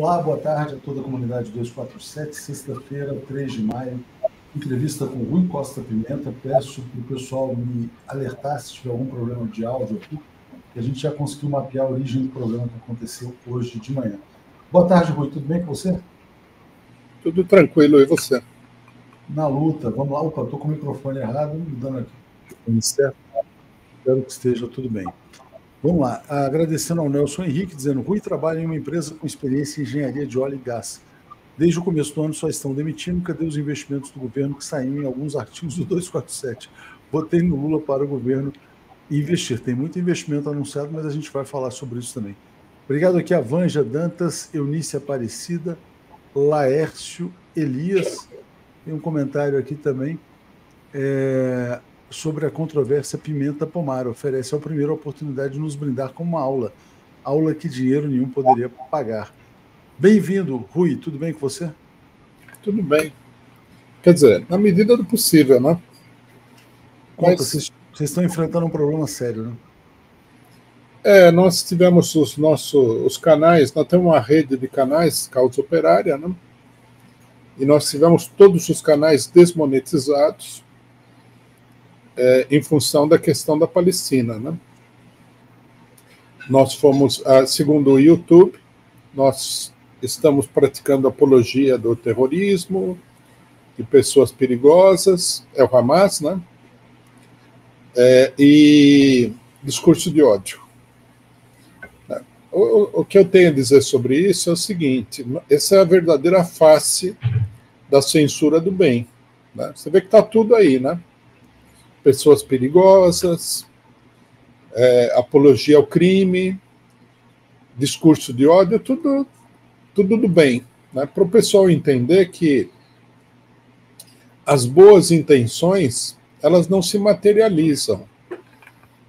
Olá, boa tarde a toda a comunidade 247, sexta-feira, 3 de maio, entrevista com Rui Costa Pimenta. Peço para o pessoal me alertar se tiver algum problema de áudio aqui, que a gente já conseguiu mapear a origem do problema que aconteceu hoje de manhã. Boa tarde, Rui, tudo bem com você? Tudo tranquilo, e você? Na luta, vamos lá. Opa, estou com o microfone errado, mudando aqui. Certo? Espero que esteja tudo bem. Vamos lá, agradecendo ao Nelson Henrique, dizendo: Rui trabalha em uma empresa com experiência em engenharia de óleo e gás. Desde o começo do ano só estão demitindo. Cadê os investimentos do governo que saíram em alguns artigos do 247? Votei no Lula para o governo investir. Tem muito investimento anunciado, mas a gente vai falar sobre isso também. Obrigado aqui a Vanja Dantas, Eunice Aparecida, Laércio Elias. Tem um comentário aqui também. Sobre a controvérsia Pimenta-Pomar, oferece a primeira oportunidade de nos brindar com uma aula que dinheiro nenhum poderia pagar. Bem-vindo, Rui, tudo bem com você? Tudo bem. Quer dizer, na medida do possível, né? Conta, vocês estão enfrentando um problema sério, né? Nós tivemos os canais, nós temos uma rede de canais, Causa Operária, né? E nós tivemos todos os canais desmonetizados, em função da questão da Palestina, né? Nós fomos, segundo o YouTube, nós estamos praticando apologia do terrorismo, de pessoas perigosas, é o Hamas, né? E discurso de ódio. O que eu tenho a dizer sobre isso é o seguinte: essa é a verdadeira face da censura do bem, né? Você vê que está tudo aí, né? Pessoas perigosas, apologia ao crime, discurso de ódio, tudo do bem, né? Para o pessoal entender que as boas intenções, elas não se materializam,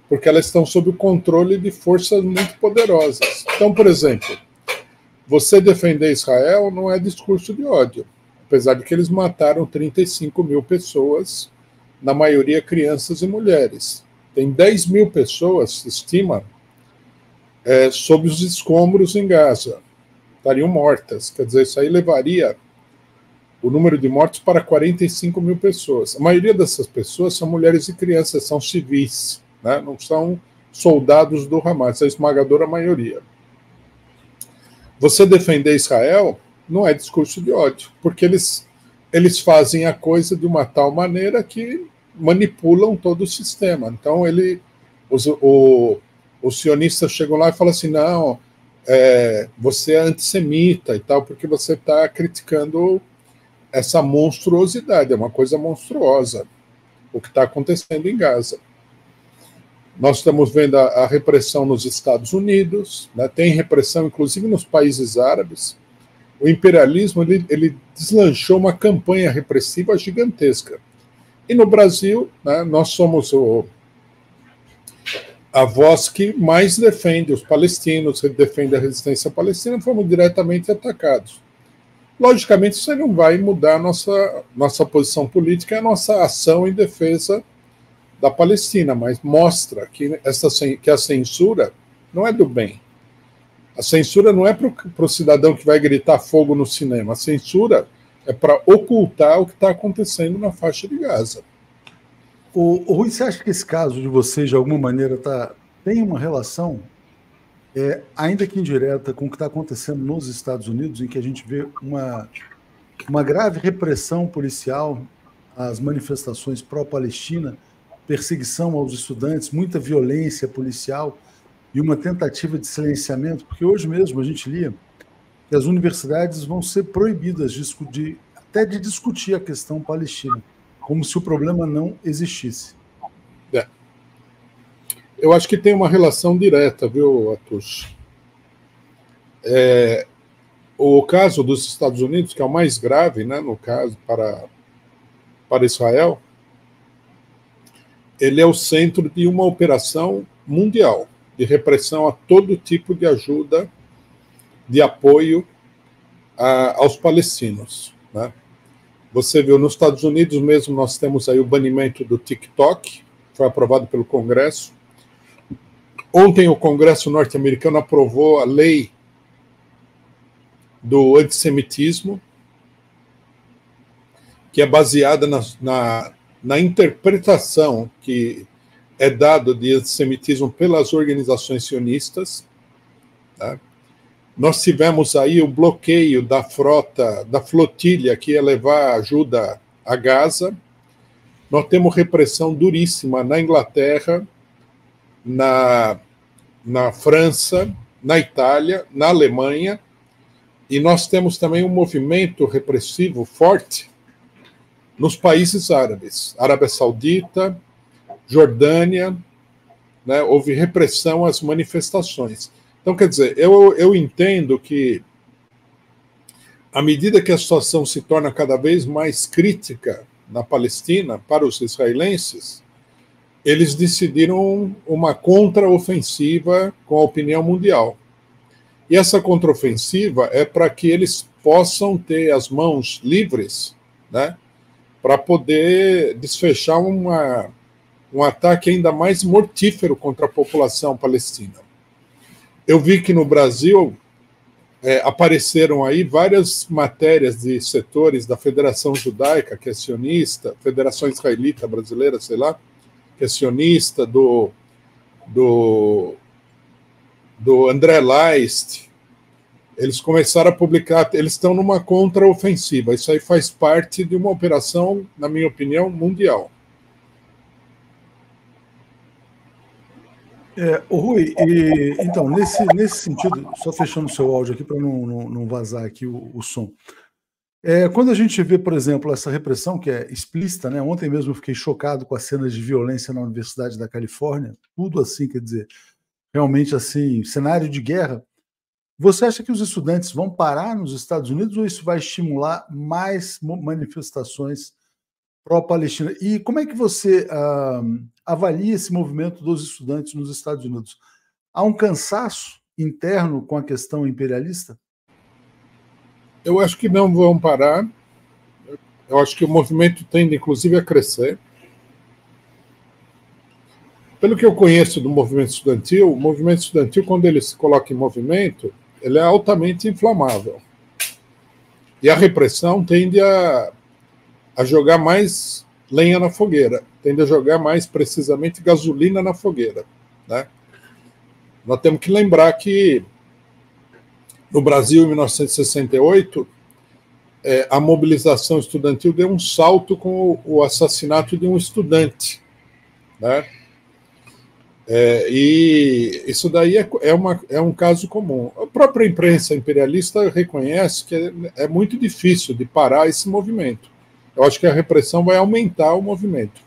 porque elas estão sob o controle de forças muito poderosas. Então, por exemplo, você defender Israel não é discurso de ódio, apesar de que eles mataram 35 mil pessoas, na maioria crianças e mulheres. Tem 10 mil pessoas, se estima, sob os escombros em Gaza. Estariam mortas. Quer dizer, isso aí levaria o número de mortos para 45 mil pessoas. A maioria dessas pessoas são mulheres e crianças, são civis, né? Não são soldados do Hamas, a esmagadora maioria. Você defender Israel não é discurso de ódio, porque eles fazem a coisa de uma tal maneira que manipulam todo o sistema. Então, os sionistas chegam lá e falam assim: não, você é antissemita e tal, porque você está criticando essa monstruosidade, é uma coisa monstruosa, o que está acontecendo em Gaza. Nós estamos vendo a repressão nos Estados Unidos, né? Tem repressão, inclusive, nos países árabes. O imperialismo ele deslanchou uma campanha repressiva gigantesca. E no Brasil, né, nós somos a voz que mais defende os palestinos, defende a resistência palestina, fomos diretamente atacados. Logicamente, isso não vai mudar a nossa posição política e a nossa ação em defesa da Palestina, mas mostra que a censura não é do bem. A censura não é para o cidadão que vai gritar fogo no cinema. A censura é para ocultar o que está acontecendo na faixa de Gaza. O Rui, você acha que esse caso de vocês, de alguma maneira, tem uma relação, ainda que indireta, com o que está acontecendo nos Estados Unidos, em que a gente vê uma grave repressão policial às manifestações pró-Palestina, perseguição aos estudantes, muita violência policial e uma tentativa de silenciamento? Porque hoje mesmo a gente lia que as universidades vão ser proibidas até de discutir a questão palestina, como se o problema não existisse. Eu acho que tem uma relação direta, viu, Atush? O caso dos Estados Unidos, que é o mais grave, né, no caso, para Israel, ele é o centro de uma operação mundial de repressão a todo tipo de ajuda, de apoio aos palestinos, né? Você viu, nos Estados Unidos mesmo, nós temos aí o banimento do TikTok, foi aprovado pelo Congresso. Ontem o Congresso norte-americano aprovou a lei do antissemitismo, que é baseada na interpretação que é dada de antissemitismo pelas organizações sionistas. Tá? Nós tivemos aí o bloqueio da flotilha que ia levar ajuda a Gaza. Nós temos repressão duríssima na Inglaterra, na França, na Itália, na Alemanha, e nós temos também um movimento repressivo forte nos países árabes, Arábia Saudita, Jordânia, né, houve repressão às manifestações. Então, quer dizer, eu entendo que, à medida que a situação se torna cada vez mais crítica na Palestina, para os israelenses, eles decidiram uma contraofensiva com a opinião mundial. E essa contraofensiva é para que eles possam ter as mãos livres, né, para poder desfechar um ataque ainda mais mortífero contra a população palestina. Eu vi que no Brasil apareceram aí várias matérias de setores da Federação Judaica, que é sionista, Federação Israelita Brasileira, sei lá, que é sionista, do André Leist. Eles começaram a publicar, eles estão numa contraofensiva. Isso aí faz parte de uma operação, na minha opinião, mundial. Rui, então, nesse sentido, só fechando o seu áudio aqui para não vazar aqui o som. Quando a gente vê, por exemplo, essa repressão que é explícita, né? Ontem mesmo eu fiquei chocado com as cenas de violência na Universidade da Califórnia, tudo assim, quer dizer, realmente assim, cenário de guerra. Você acha que os estudantes vão parar nos Estados Unidos ou isso vai estimular mais manifestações pró-Palestina? E como é que você avalia esse movimento dos estudantes nos Estados Unidos? Há um cansaço interno com a questão imperialista? Eu acho que não vão parar. Eu acho que o movimento tende, inclusive, a crescer. Pelo que eu conheço do movimento estudantil, quando ele se coloca em movimento, ele é altamente inflamável. E a repressão tende a jogar mais lenha na fogueira, tende a jogar mais precisamente gasolina na fogueira. Né? Nós temos que lembrar que no Brasil, em 1968, a mobilização estudantil deu um salto com o assassinato de um estudante. Né? E isso daí é um caso comum. A própria imprensa imperialista reconhece que é muito difícil de parar esse movimento. Eu acho que a repressão vai aumentar o movimento.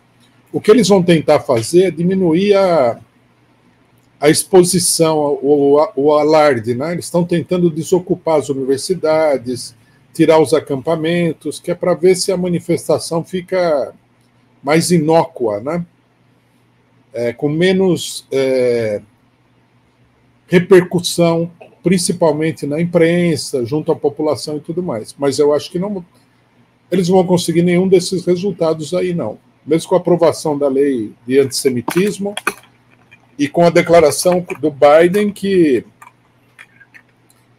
O que eles vão tentar fazer é diminuir a exposição, o alarde. Né? Eles estão tentando desocupar as universidades, tirar os acampamentos, que é para ver se a manifestação fica mais inócua, né? Com menos repercussão, principalmente na imprensa, junto à população e tudo mais. Mas eu acho que eles não vão conseguir nenhum desses resultados aí, não. Mesmo com a aprovação da lei de antissemitismo e com a declaração do Biden, que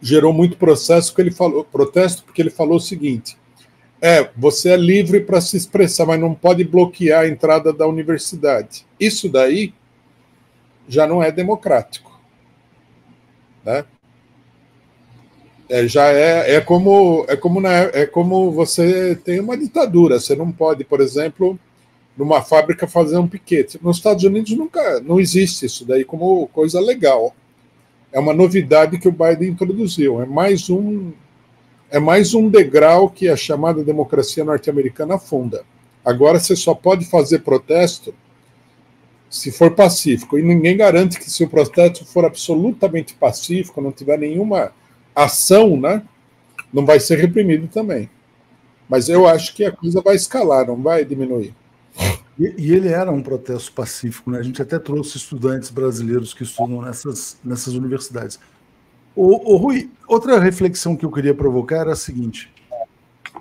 gerou muito protesto, porque ele falou o seguinte: você é livre para se expressar, mas não pode bloquear a entrada da universidade. Isso daí já não é democrático. Né? É como você tem uma ditadura. Você não pode, por exemplo, numa fábrica fazer um piquete. Nos Estados Unidos não existe isso daí como coisa legal. É uma novidade que o Biden introduziu. É mais um degrau que a chamada democracia norte-americana afunda. Agora você só pode fazer protesto se for pacífico. E ninguém garante que, se o protesto for absolutamente pacífico, não tiver nenhuma ação, né, não vai ser reprimido também. Mas eu acho que a coisa vai escalar, não vai diminuir. E ele era um protesto pacífico, né? A gente até trouxe estudantes brasileiros que estudam nessas universidades. Rui, outra reflexão que eu queria provocar era a seguinte: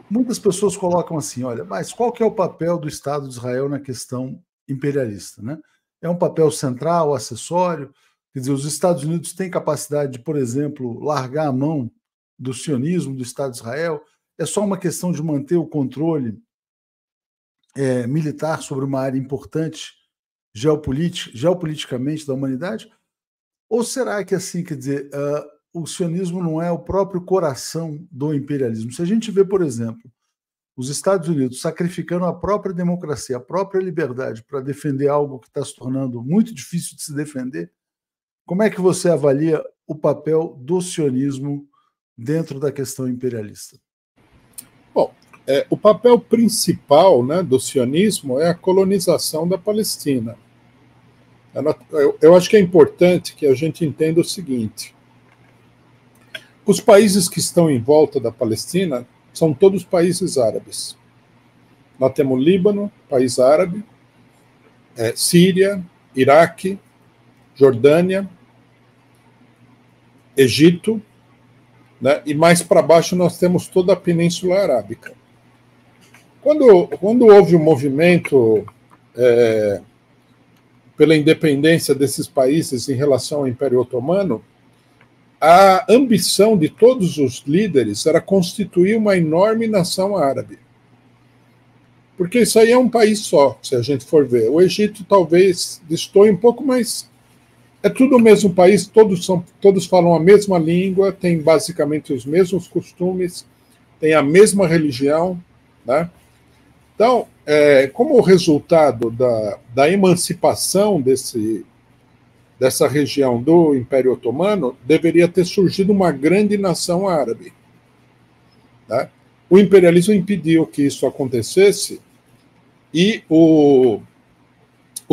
muitas pessoas colocam assim, olha, mas qual que é o papel do Estado de Israel na questão imperialista, né? É um papel central, acessório? Quer dizer, os Estados Unidos têm capacidade de, por exemplo, largar a mão do sionismo, do Estado de Israel? É só uma questão de manter o controle militar sobre uma área importante geopoliticamente da humanidade? Ou será que, assim, quer dizer, o sionismo não é o próprio coração do imperialismo? Se a gente vê, por exemplo, os Estados Unidos sacrificando a própria democracia, a própria liberdade para defender algo que está se tornando muito difícil de se defender, como é que você avalia o papel do sionismo dentro da questão imperialista? Bom, o papel principal, né, do sionismo é a colonização da Palestina. Eu acho que é importante que a gente entenda o seguinte: os países que estão em volta da Palestina são todos países árabes. Nós temos Líbano, país árabe, Síria, Iraque, Jordânia, Egito, né, e mais para baixo nós temos toda a Península Arábica. Quando houve um movimento pela independência desses países em relação ao Império Otomano, a ambição de todos os líderes era constituir uma enorme nação árabe. Porque isso aí é um país só, se a gente for ver. O Egito talvez destoie um pouco, mas é tudo o mesmo país, todos falam a mesma língua, têm basicamente os mesmos costumes, têm a mesma religião, né? Então, como resultado da emancipação dessa região do Império Otomano, deveria ter surgido uma grande nação árabe, né? O imperialismo impediu que isso acontecesse e o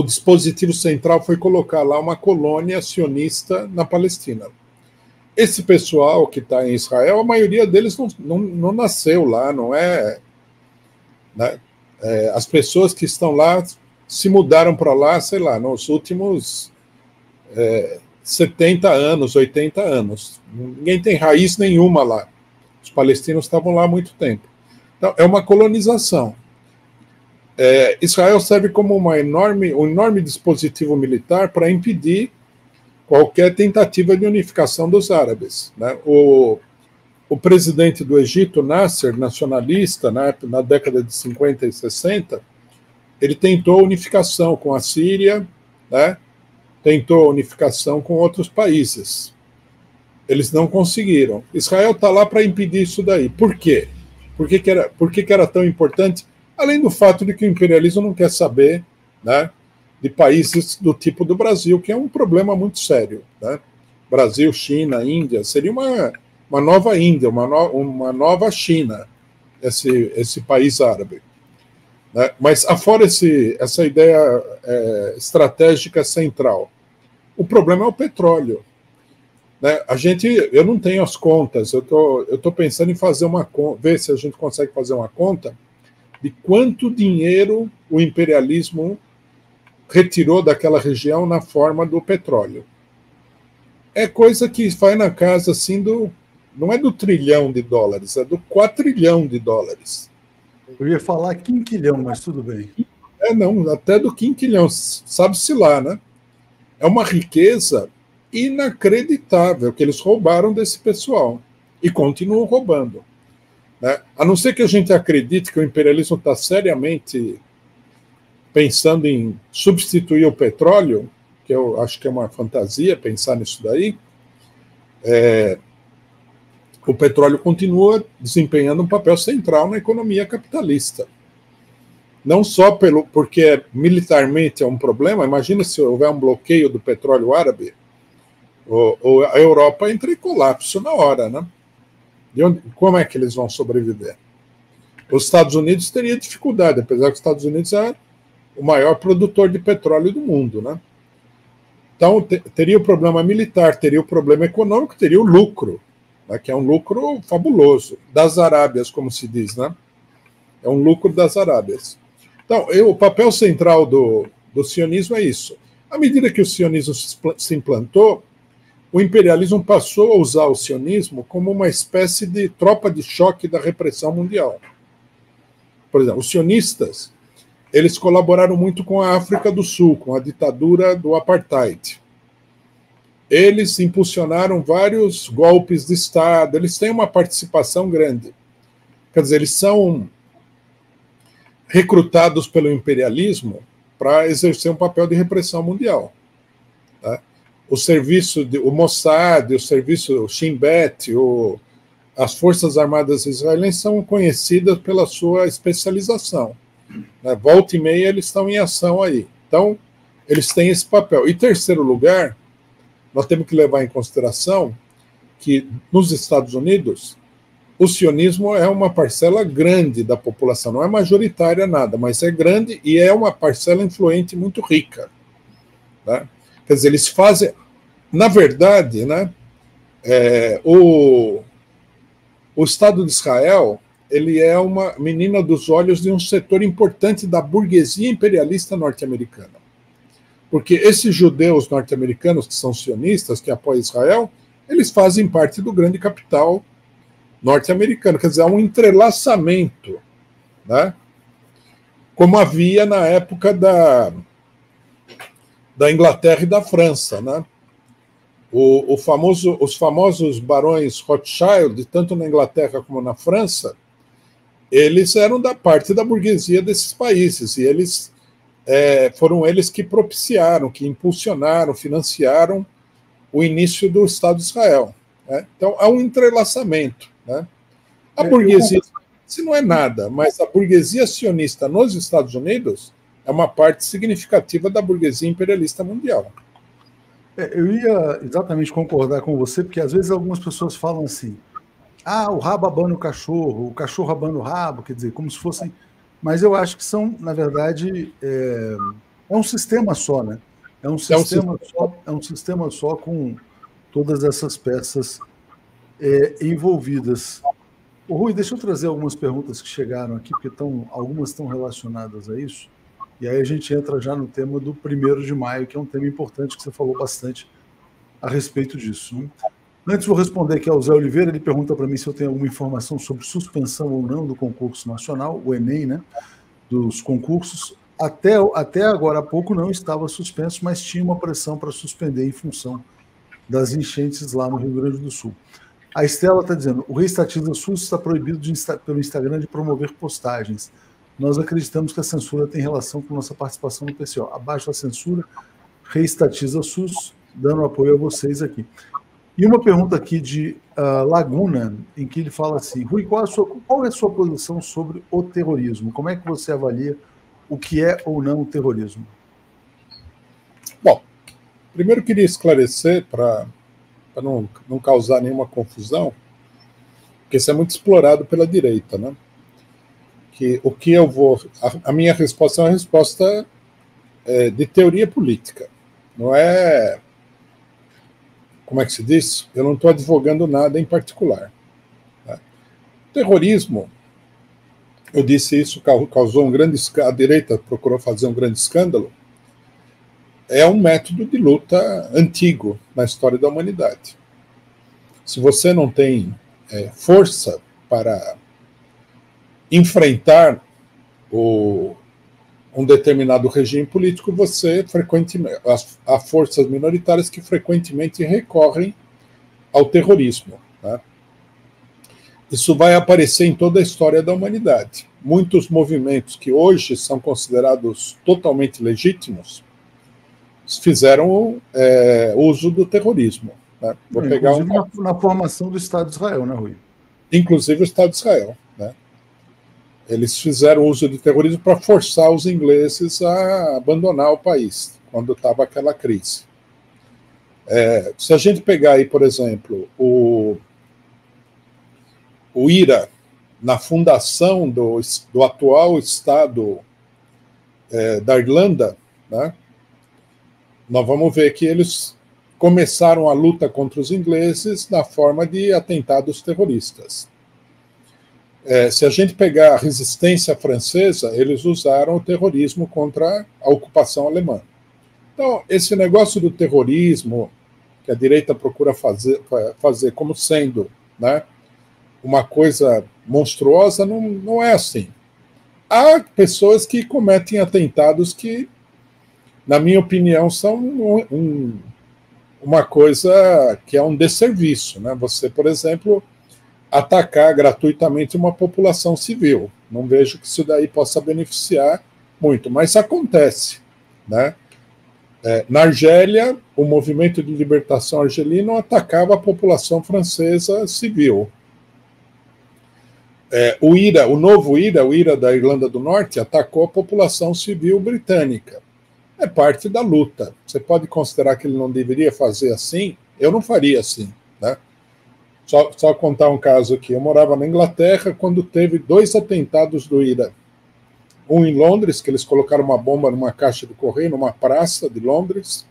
dispositivo central foi colocar lá uma colônia sionista na Palestina. Esse pessoal que está em Israel, a maioria deles não nasceu lá, não é, né? As pessoas que estão lá se mudaram para lá, sei lá, nos últimos 70 anos, 80 anos. Ninguém tem raiz nenhuma lá. Os palestinos estavam lá há muito tempo. Então, é uma colonização. Israel serve como um enorme dispositivo militar para impedir qualquer tentativa de unificação dos árabes, né? O presidente do Egito, Nasser, nacionalista, na década de 50 e 60, ele tentou unificação com a Síria, né? Tentou unificação com outros países. Eles não conseguiram. Israel está lá para impedir isso daí. Por quê? Por que era tão importante? Além do fato de que o imperialismo não quer saber, né, de países do tipo do Brasil, que é um problema muito sério, né? Brasil, China, Índia, seria uma nova Índia, uma nova China, esse país árabe, né? Mas afora essa ideia estratégica central, o problema é o petróleo, né? Eu não tenho as contas, eu tô pensando em fazer ver se a gente consegue fazer uma conta de quanto dinheiro o imperialismo retirou daquela região na forma do petróleo. É coisa que vai na casa assim não é do trilhão de dólares, é do quatrilhão de dólares. Eu ia falar quinquilhão, mas tudo bem. Não, até do quinquilhão, sabe-se lá, né? É uma riqueza inacreditável que eles roubaram desse pessoal e continuam roubando, né? A não ser que a gente acredite que o imperialismo está seriamente pensando em substituir o petróleo, que eu acho que é uma fantasia pensar nisso daí, o petróleo continua desempenhando um papel central na economia capitalista. Não só porque militarmente é um problema, imagina se houver um bloqueio do petróleo árabe, a Europa entra em colapso na hora, né? Como é que eles vão sobreviver? Os Estados Unidos teriam dificuldade, apesar que os Estados Unidos é o maior produtor de petróleo do mundo, né? Então, teria o problema militar, teria o problema econômico, teria o lucro, né, que é um lucro fabuloso, das Arábias, como se diz, né? É um lucro das Arábias. Então, o papel central do sionismo é isso. À medida que o sionismo se implantou, o imperialismo passou a usar o sionismo como uma espécie de tropa de choque da repressão mundial. Por exemplo, os sionistas, eles colaboraram muito com a África do Sul, com a ditadura do apartheid. eles impulsionaram vários golpes de Estado, eles têm uma participação grande. Quer dizer, eles são recrutados pelo imperialismo para exercer um papel de repressão mundial. Tá? O serviço, o Mossad, o serviço Shin Bet, as Forças Armadas Israelenses são conhecidas pela sua especialização. Né? Volta e meia eles estão em ação aí. Então, eles têm esse papel. E terceiro lugar, nós temos que levar em consideração que nos Estados Unidos o sionismo é uma parcela grande da população, não é majoritária nada, mas é grande e é uma parcela influente muito rica. Né? Quer dizer, eles fazem... Na verdade, né, o Estado de Israel ele é uma menina dos olhos de um setor importante da burguesia imperialista norte-americana. Porque esses judeus norte-americanos que são sionistas, que apoiam Israel, eles fazem parte do grande capital norte-americano. Quer dizer, há um entrelaçamento, né? Como havia na época da Inglaterra e da França. Né? Os famosos barões Rothschild, tanto na Inglaterra como na França, eles eram da parte da burguesia desses países, e eles foram eles que propiciaram, que impulsionaram, financiaram o início do Estado de Israel. Né? Então, há um entrelaçamento. Né? A burguesia, se não é nada, mas a burguesia sionista nos Estados Unidos é uma parte significativa da burguesia imperialista mundial. Eu ia exatamente concordar com você, porque às vezes algumas pessoas falam assim, o rabo abana o cachorro abana o rabo, quer dizer, como se fossem... Mas eu acho que são, na verdade, é um sistema só, né? É um sistema só com todas essas peças envolvidas. Rui, deixa eu trazer algumas perguntas que chegaram aqui, porque algumas estão relacionadas a isso, e aí a gente entra já no tema do 1º de maio, que é um tema importante, que você falou bastante a respeito disso. Né? Antes, vou responder aqui ao Zé Oliveira, ele pergunta para mim se eu tenho alguma informação sobre suspensão ou não do concurso nacional, o Enem, né, dos concursos. Até agora há pouco não estava suspenso, mas tinha uma pressão para suspender em função das enchentes lá no Rio Grande do Sul. A Estela está dizendo, o Reestatiza SUS está proibido pelo Instagram de promover postagens. Nós acreditamos que a censura tem relação com nossa participação no PCO. Abaixo a censura, Reestatiza SUS, dando apoio a vocês aqui. E uma pergunta aqui de Laguna, em que ele fala assim, Rui, qual é a sua posição sobre o terrorismo? Como é que você avalia o que é ou não o terrorismo? Bom, primeiro queria esclarecer, para não causar nenhuma confusão, porque isso é muito explorado pela direita, né? A minha resposta é uma resposta de teoria política, não é... Como é que se diz? Eu não estou advogando nada em particular. Tá? O terrorismo, eu disse isso, causou um grande escândalo, a direita procurou fazer um grande escândalo, é um método de luta antigo na história da humanidade. Se você não tem força para enfrentar um determinado regime político, você frequentemente, há forças minoritárias que frequentemente recorrem ao terrorismo. Né? Isso vai aparecer em toda a história da humanidade. Muitos movimentos que hoje são considerados totalmente legítimos fizeram uso do terrorismo. Né? Vou pegar na formação do Estado de Israel, né, Rui? Inclusive o Estado de Israel. Né? Eles fizeram uso de terrorismo para forçar os ingleses a abandonar o país, quando estava aquela crise. Se a gente pegar aí, por exemplo, o IRA, na fundação do atual Estado da Irlanda, né, nós vamos ver que eles começaram a luta contra os ingleses na forma de atentados terroristas. Se a gente pegar a resistência francesa, eles usaram o terrorismo contra a ocupação alemã. Então, esse negócio do terrorismo, que a direita procura fazer como sendo, né, uma coisa monstruosa, não é assim. Há pessoas que cometem atentados que, na minha opinião, são uma coisa que é um desserviço, né? Você, por exemplo, atacar gratuitamente uma população civil. Não vejo que isso daí possa beneficiar muito, mas acontece, né? Na Argélia, o movimento de libertação argelino atacava a população francesa civil. O novo IRA, o IRA da Irlanda do Norte, atacou a população civil britânica. É parte da luta. Você pode considerar que ele não deveria fazer assim? Eu não faria assim, né? Só contar um caso aqui. Eu morava na Inglaterra quando teve 2 atentados do IRA. Um em Londres, que eles colocaram uma bomba numa caixa de correio, numa praça de Londres.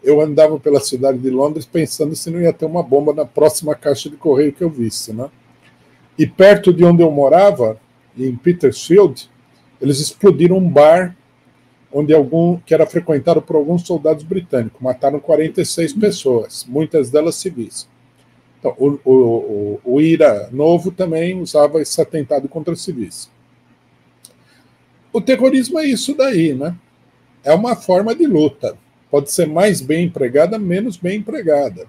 Eu andava pela cidade de Londres pensando se não ia ter uma bomba na próxima caixa de correio que eu visse, né? E perto de onde eu morava, em Petersfield, eles explodiram um bar que era frequentado por alguns soldados britânicos. Mataram 46 pessoas, muitas delas civis. Então, o IRA novo também usava esse atentado contra civis. O terrorismo é isso daí, né? É uma forma de luta. Pode ser mais bem empregada, menos bem empregada.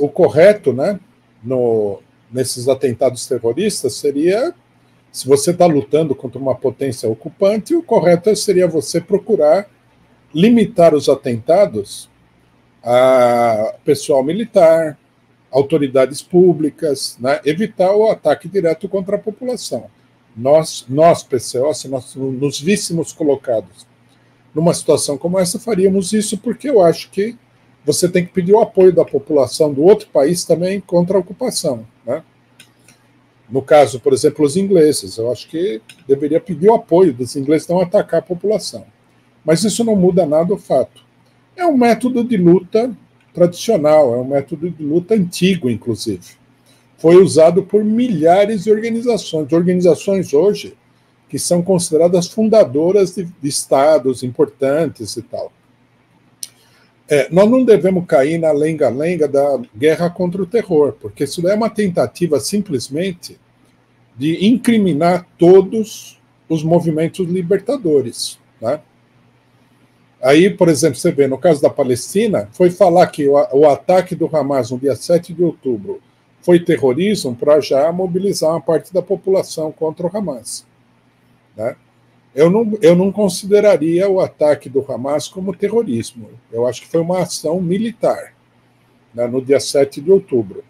O correto, né, nesses atentados terroristas seria, se você está lutando contra uma potência ocupante, o correto seria você procurar limitar os atentados a pessoal militar, autoridades públicas, né, evitar o ataque direto contra a população. Nós PCO, se nós nos víssemos colocados numa situação como essa, faríamos isso porque eu acho que você tem que pedir o apoio da população do outro país também contra a ocupação, né? No caso, por exemplo, os ingleses, eu acho que deveria pedir o apoio dos ingleses não atacar a população. Mas isso não muda nada o fato. É um método de luta tradicional, é um método de luta antigo, inclusive. Foi usado por milhares de organizações hoje que são consideradas fundadoras de estados importantes e tal. Nós não devemos cair na lenga-lenga da guerra contra o terror, porque isso é uma tentativa simplesmente de incriminar todos os movimentos libertadores, né? Aí, por exemplo, você vê, no caso da Palestina, foi falar que o ataque do Hamas no dia 7 de outubro foi terrorismo para já mobilizar uma parte da população contra o Hamas, né? Eu não consideraria o ataque do Hamas como terrorismo. Eu acho que foi uma ação militar, né, no dia 7 de outubro.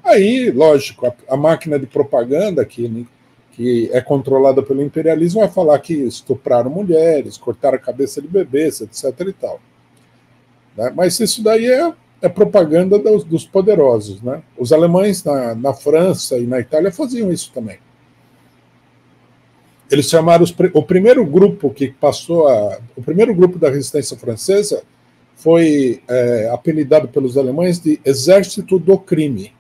Aí, lógico, a máquina de propaganda que é controlada pelo imperialismo vai falar que estupraram mulheres, cortaram a cabeça de bebês, etc. e tal, né? Mas isso daí é propaganda dos poderosos, né? Os alemães na França e na Itália faziam isso também. Eles chamaram o primeiro grupo que passou o primeiro grupo da resistência francesa foi apelidado pelos alemães de Exército do Crime.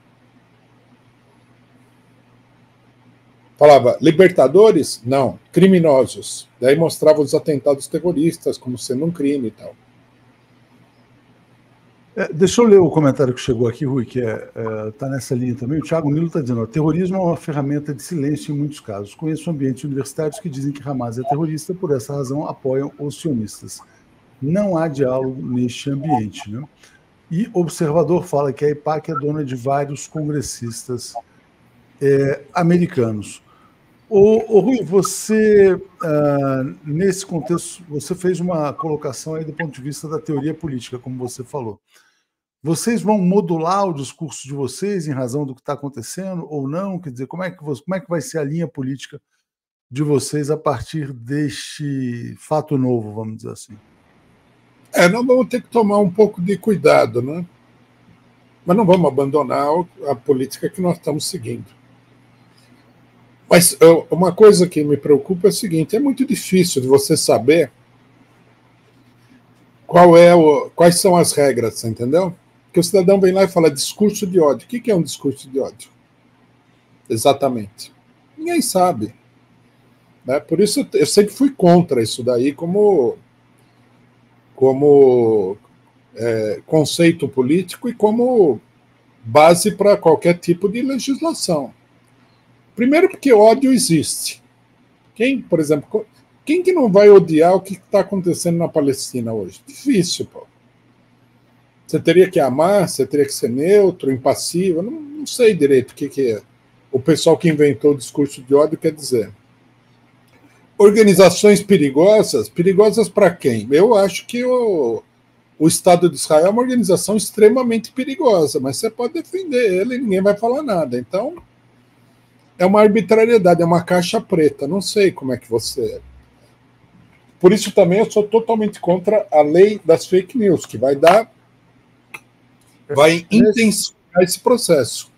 Falava libertadores? Não, criminosos. Daí mostrava os atentados terroristas como sendo um crime e tal. Deixa eu ler o comentário que chegou aqui, Rui, que está nessa linha também. O Thiago Nilo está dizendo: terrorismo é uma ferramenta de silêncio em muitos casos. Conheço ambientes universitários que dizem que Hamas é terrorista, por essa razão apoiam os sionistas. Não há diálogo neste ambiente, né? E Observador fala que a AIPAC é dona de vários congressistas americanos. Rui, você, nesse contexto, você fez uma colocação aí do ponto de vista da teoria política, como você falou. Vocês vão modular o discurso de vocês em razão do que está acontecendo ou não? Quer dizer, como é que vai ser a linha política de vocês a partir deste fato novo, vamos dizer assim? Nós vamos ter que tomar um pouco de cuidado, né? Mas não vamos abandonar a política que nós estamos seguindo. Mas uma coisa que me preocupa é o seguinte: é muito difícil de você saber quais são as regras, entendeu? Porque o cidadão vem lá e fala discurso de ódio. O que é um discurso de ódio? Exatamente. Ninguém sabe, né? Por isso eu sempre fui contra isso daí como conceito político e como base para qualquer tipo de legislação. Primeiro porque ódio existe. Por exemplo, quem que não vai odiar o que está acontecendo na Palestina hoje? Difícil, pô. Você teria que amar, você teria que ser neutro, impassível, não sei direito o que o pessoal que inventou o discurso de ódio quer dizer. Organizações perigosas? Perigosas para quem? Eu acho que o Estado de Israel é uma organização extremamente perigosa, mas você pode defender ele e ninguém vai falar nada. Então, é uma arbitrariedade, é uma caixa preta. Não sei como é que você... Por isso também eu sou totalmente contra a lei das fake news, que vai intensificar esse processo.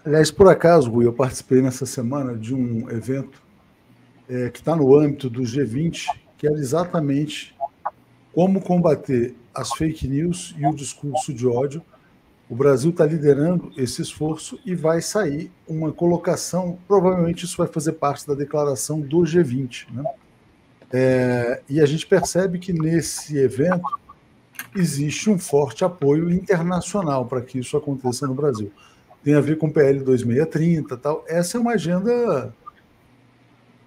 Aliás, por acaso, Rui, eu participei nessa semana de um evento que está no âmbito do G20, que era exatamente como combater as fake news e o discurso de ódio. O Brasil está liderando esse esforço e vai sair uma colocação, provavelmente isso vai fazer parte da declaração do G20, né? E a gente percebe que nesse evento existe um forte apoio internacional para que isso aconteça no Brasil. Tem a ver com o PL 2630 e tal. Essa é uma agenda,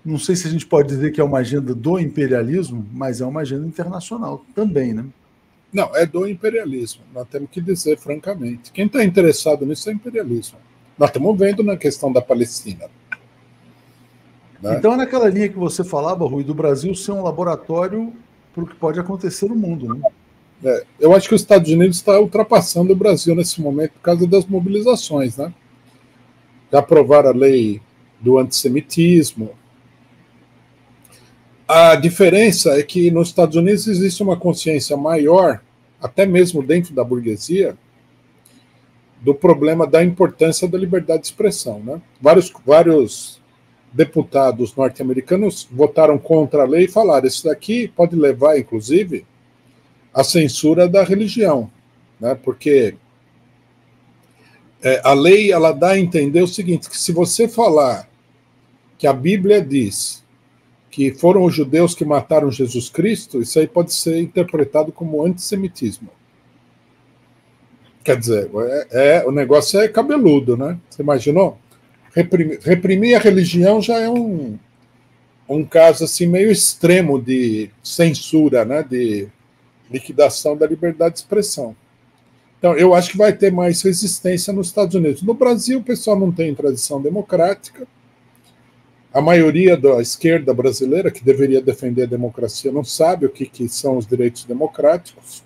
não sei se a gente pode dizer que é uma agenda do imperialismo, mas é uma agenda internacional também, né? Não, é do imperialismo. Nós temos que dizer francamente. Quem está interessado nisso é imperialismo. Nós estamos vendo na questão da Palestina. Né? Então é naquela linha que você falava, Rui, do Brasil ser um laboratório para o que pode acontecer no mundo, né? Eu acho que os Estados Unidos está ultrapassando o Brasil nesse momento por causa das mobilizações, né? Já aprovaram a lei do antissemitismo. A diferença é que nos Estados Unidos existe uma consciência maior, até mesmo dentro da burguesia, do problema da importância da liberdade de expressão, né? Vários deputados norte-americanos votaram contra a lei e falaram: isso daqui pode levar, inclusive, à censura da religião, né? Porque a lei ela dá a entender o seguinte, que se você falar que a Bíblia diz que foram os judeus que mataram Jesus Cristo, isso aí pode ser interpretado como antissemitismo. Quer dizer, o negócio é cabeludo, né? Você imaginou? Reprimir a religião já é um caso assim meio extremo de censura, né? De liquidação da liberdade de expressão. Então, eu acho que vai ter mais resistência nos Estados Unidos. No Brasil, o pessoal não tem tradição democrática. A maioria da esquerda brasileira, que deveria defender a democracia, não sabe o que são os direitos democráticos.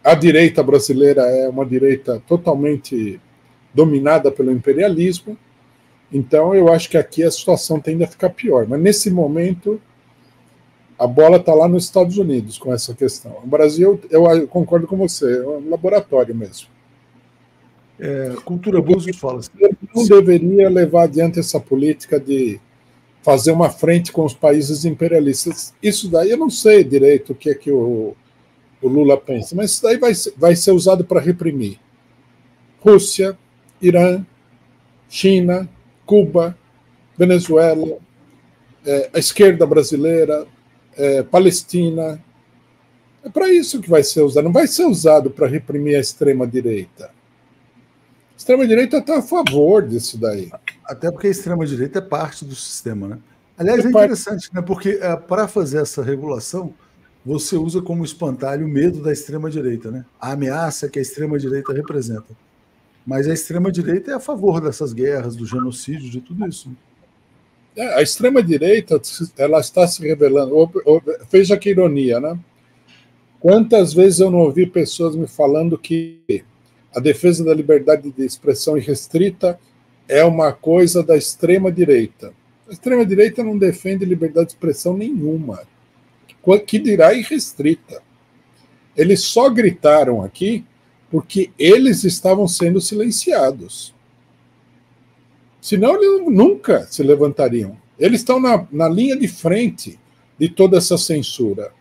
A direita brasileira é uma direita totalmente dominada pelo imperialismo. Então, eu acho que aqui a situação tende a ficar pior. Mas, nesse momento, a bola está lá nos Estados Unidos com essa questão. O Brasil, eu concordo com você, é um laboratório mesmo. Cultura Búzios fala assim. Não deveria levar adiante essa política de fazer uma frente com os países imperialistas. Isso daí eu não sei direito o que é que o Lula pensa, mas isso daí vai ser usado para reprimir Rússia, Irã, China, Cuba, Venezuela, a esquerda brasileira, Palestina. É para isso que vai ser usado. Não vai ser usado para reprimir a extrema-direita. A extrema-direita está a favor disso daí. Até porque a extrema-direita é parte do sistema, né? Aliás, é interessante, né? Porque para fazer essa regulação, você usa como espantalho o medo da extrema-direita, né? A ameaça que a extrema-direita representa. Mas a extrema-direita é a favor dessas guerras, do genocídio, de tudo isso. A extrema-direita ela está se revelando. Veja que ironia, né? Quantas vezes eu não ouvi pessoas me falando que a defesa da liberdade de expressão irrestrita é uma coisa da extrema-direita. A extrema-direita não defende liberdade de expressão nenhuma, que dirá irrestrita. Eles só gritaram aqui porque eles estavam sendo silenciados. Senão eles nunca se levantariam. Eles estão na linha de frente de toda essa censura.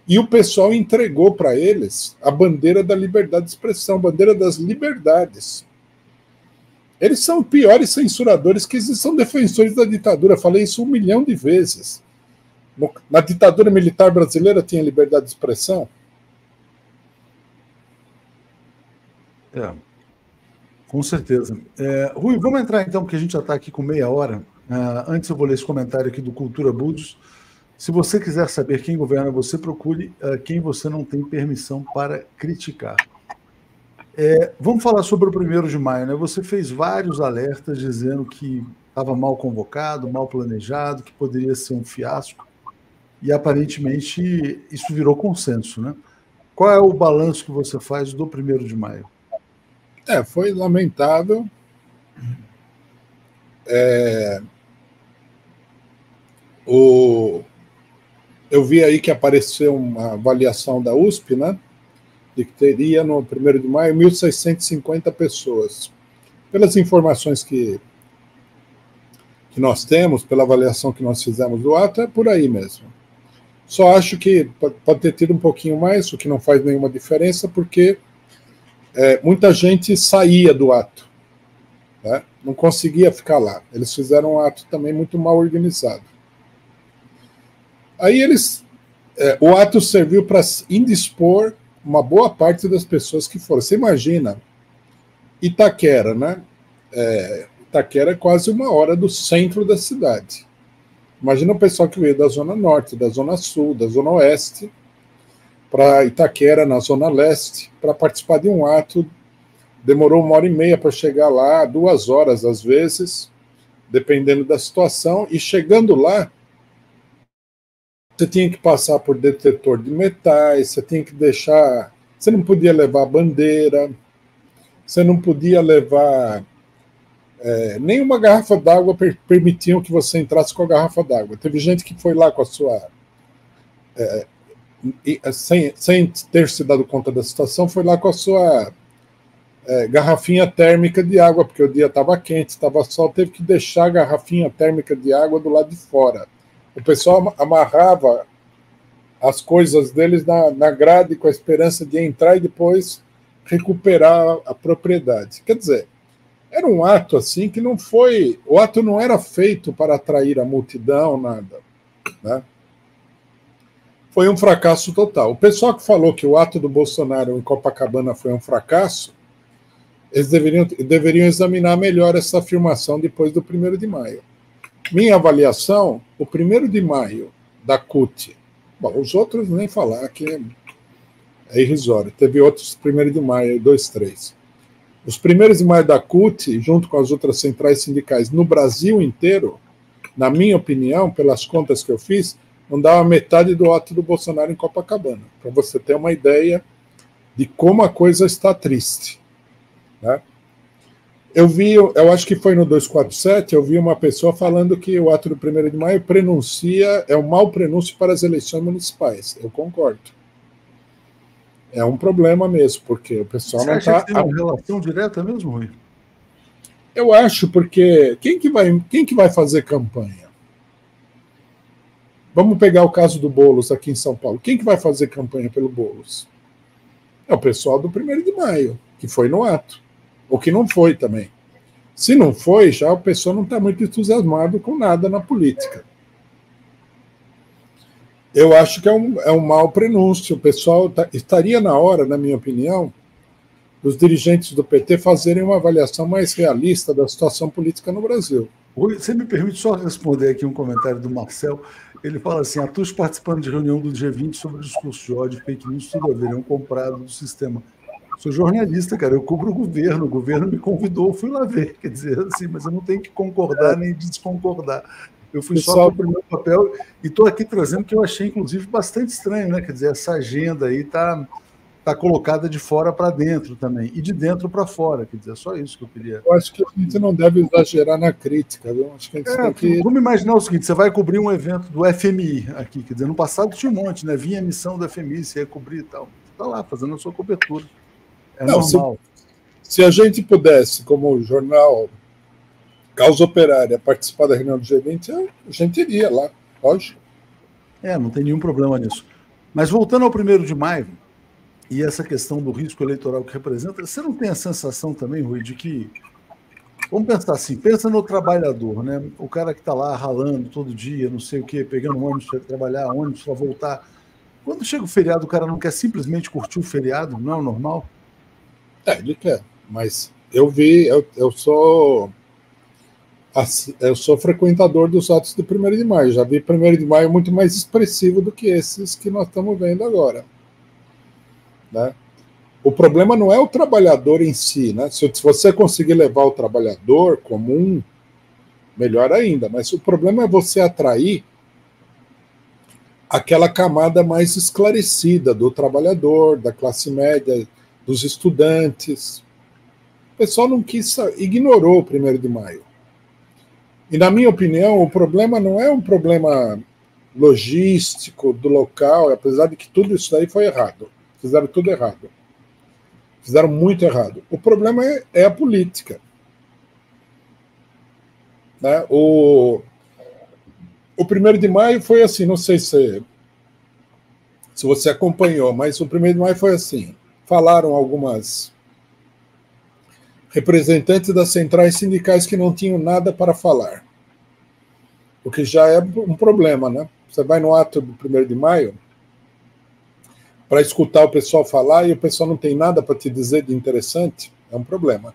E o pessoal entregou para eles a bandeira da liberdade de expressão, a bandeira das liberdades. Eles são piores censuradores que eles são defensores da ditadura. Falei isso 1 milhão de vezes. Na ditadura militar brasileira tinha liberdade de expressão? Com certeza. Rui, vamos entrar então, porque a gente já está aqui com meia hora. Antes eu vou ler esse comentário aqui do Cultura Búzios. Se você quiser saber quem governa você, procure quem você não tem permissão para criticar. Vamos falar sobre o 1º de maio, né? Você fez vários alertas dizendo que estava mal convocado, mal planejado, que poderia ser um fiasco, e aparentemente isso virou consenso, né? Qual é o balanço que você faz do 1º de maio? Foi lamentável. Eu vi aí que apareceu uma avaliação da USP, né? De que teria no 1º de maio 1.650 pessoas. Pelas informações que nós temos, pela avaliação que nós fizemos do ato, é por aí mesmo. Só acho que pode ter tido um pouquinho mais, o que não faz nenhuma diferença, porque muita gente saía do ato, né? Não conseguia ficar lá. Eles fizeram um ato também muito mal organizado. Aí o ato serviu para indispor uma boa parte das pessoas que foram. Você imagina, Itaquera, né? Itaquera é quase 1 hora do centro da cidade. Imagina o pessoal que veio da Zona Norte, da Zona Sul, da Zona Oeste, para Itaquera, na Zona Leste, para participar de um ato. Demorou 1h30 para chegar lá, 2 horas às vezes, dependendo da situação, e chegando lá, você tinha que passar por detetor de metais, você tinha que deixar... Você não podia levar bandeira, você não podia levar... nenhuma garrafa d'água permitiam que você entrasse com a garrafa d'água. Teve gente que foi lá com a sua... sem ter se dado conta da situação, foi lá com a sua garrafinha térmica de água, porque o dia estava quente, estava sol, teve que deixar a garrafinha térmica de água do lado de fora. O pessoal amarrava as coisas deles na grade com a esperança de entrar e depois recuperar a propriedade. Quer dizer, era um ato assim que não foi... O ato não era feito para atrair a multidão, nada, né? Foi um fracasso total. O pessoal que falou que o ato do Bolsonaro em Copacabana foi um fracasso, eles deveriam examinar melhor essa afirmação depois do 1º de maio. Minha avaliação, o 1º de maio da CUT, bom, os outros nem falar, que é irrisório. Teve outros 1º de maio, 2, 3. Os 1º de maio da CUT, junto com as outras centrais sindicais no Brasil inteiro, na minha opinião, pelas contas que eu fiz, não dava metade do ato do Bolsonaro em Copacabana, para você ter uma ideia de como a coisa está triste, né? Eu acho que foi no 247, eu vi uma pessoa falando que o ato do 1º de maio é um mau prenúncio para as eleições municipais. Eu concordo. É um problema mesmo, porque o pessoal Você não acha está... que tem uma relação direta mesmo, Rui? Eu acho, porque quem que vai fazer campanha? Vamos pegar o caso do Boulos aqui em São Paulo. Quem que vai fazer campanha pelo Boulos? É o pessoal do 1º de maio, que foi no ato. Ou que não foi também. Se não foi, já o pessoal não está muito entusiasmado com nada na política. Eu acho que é um mau prenúncio. O pessoal estaria na hora, na minha opinião, dos dirigentes do PT fazerem uma avaliação mais realista da situação política no Brasil. Rui, você me permite só responder aqui um comentário do Marcel. Ele fala assim: atos participando de reunião do G20 sobre discurso de ódio, fake news, tudo a ver, é um comprado do sistema. Sou jornalista, cara, eu cubro o governo me convidou, eu fui lá ver, quer dizer, assim, mas eu não tenho que concordar nem desconcordar. Eu fui só cumprir o meu papel e estou aqui trazendo que eu achei, inclusive, bastante estranho, né? Quer dizer, essa agenda aí está colocada de fora para dentro também, e de dentro para fora, quer dizer, é só isso que eu queria. Eu acho que a gente não deve exagerar na crítica, viu? Acho que a gente tem que... Vamos imaginar o seguinte: você vai cobrir um evento do FMI aqui, quer dizer, no passado tinha um monte, né? Vinha a missão do FMI, você ia cobrir e tal. Você está lá fazendo a sua cobertura. É normal. Se a gente pudesse, como jornal Causa Operária, participar da reunião do G20, a gente iria lá, lógico. Não tem nenhum problema nisso. Mas voltando ao 1º de maio, e essa questão do risco eleitoral que representa, você não tem a sensação também, Rui, de que... Vamos pensar assim, pensa no trabalhador, né? O cara que está lá ralando todo dia, não sei o quê, pegando ônibus para trabalhar, ônibus para voltar. Quando chega o feriado, o cara não quer simplesmente curtir o feriado, não é o normal? Ele quer, mas eu sou eu sou frequentador dos atos de 1º de maio. Já vi 1º de maio muito mais expressivo do que esses que nós estamos vendo agora. Né? O problema não é o trabalhador em si. Né? Se você conseguir levar o trabalhador comum, melhor ainda. Mas o problema é você atrair aquela camada mais esclarecida do trabalhador, da classe média, dos estudantes. O pessoal não quis, ignorou o 1º de maio. E, na minha opinião, o problema não é um problema logístico do local, apesar de que tudo isso daí foi errado. Fizeram tudo errado. Fizeram muito errado. O problema é a política. Né? O 1º de maio foi assim, não sei se você acompanhou, mas o 1º de maio foi assim. Falaram algumas representantes das centrais sindicais que não tinham nada para falar. O que já é um problema, né? Você vai no ato do 1º de maio para escutar o pessoal falar e o pessoal não tem nada para te dizer de interessante, é um problema.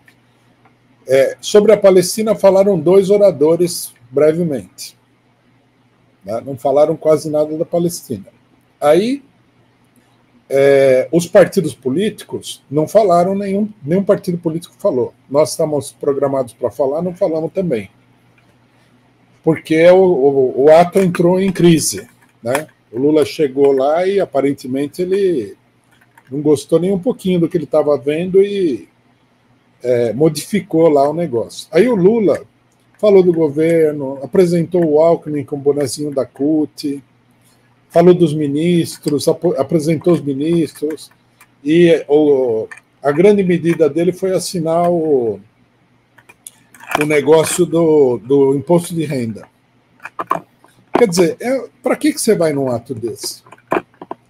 Sobre a Palestina, falaram 2 oradores brevemente. Né? Não falaram quase nada da Palestina. Aí, os partidos políticos não falaram, nenhum partido político falou. Nós estamos programados para falar, não falamos também. Porque o ato entrou em crise. Né? O Lula chegou lá e, aparentemente, ele não gostou nem um pouquinho do que ele estava vendo e modificou lá o negócio. Aí o Lula falou do governo, apresentou o Alckmin com o bonezinho da CUT, falou dos ministros, apresentou os ministros, e a grande medida dele foi assinar o negócio do imposto de renda. Quer dizer, para que você vai num ato desse?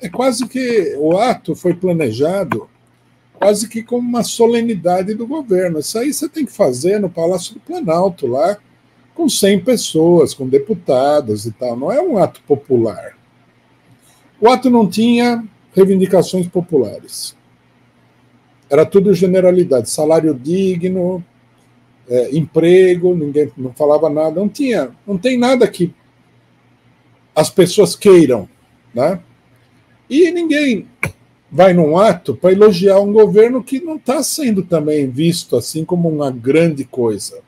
É quase que o ato foi planejado quase que como uma solenidade do governo. Isso aí você tem que fazer no Palácio do Planalto, lá, com 100 pessoas, com deputados e tal. Não é um ato popular. O ato não tinha reivindicações populares. Era tudo generalidade. Salário digno, emprego, ninguém não falava nada. Não tem nada que as pessoas queiram. Né? E ninguém vai num ato para elogiar um governo que não está sendo também visto assim como uma grande coisa.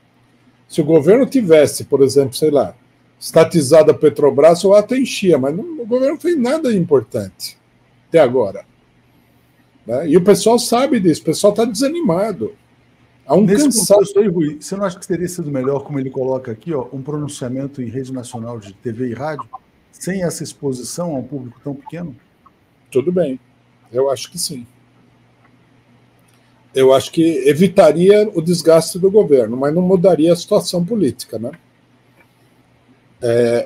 Se o governo tivesse, por exemplo, sei lá, estatizado a Petrobras, o ato enchia, mas o governo não fez nada importante até agora. Né? E o pessoal sabe disso, o pessoal está desanimado. Há um cansaço aí, Rui, você não acha que teria sido melhor, como ele coloca aqui, um pronunciamento em rede nacional de TV e rádio, sem essa exposição a um público tão pequeno? Tudo bem. Eu acho que sim. Eu acho que evitaria o desgaste do governo, mas não mudaria a situação política. Né?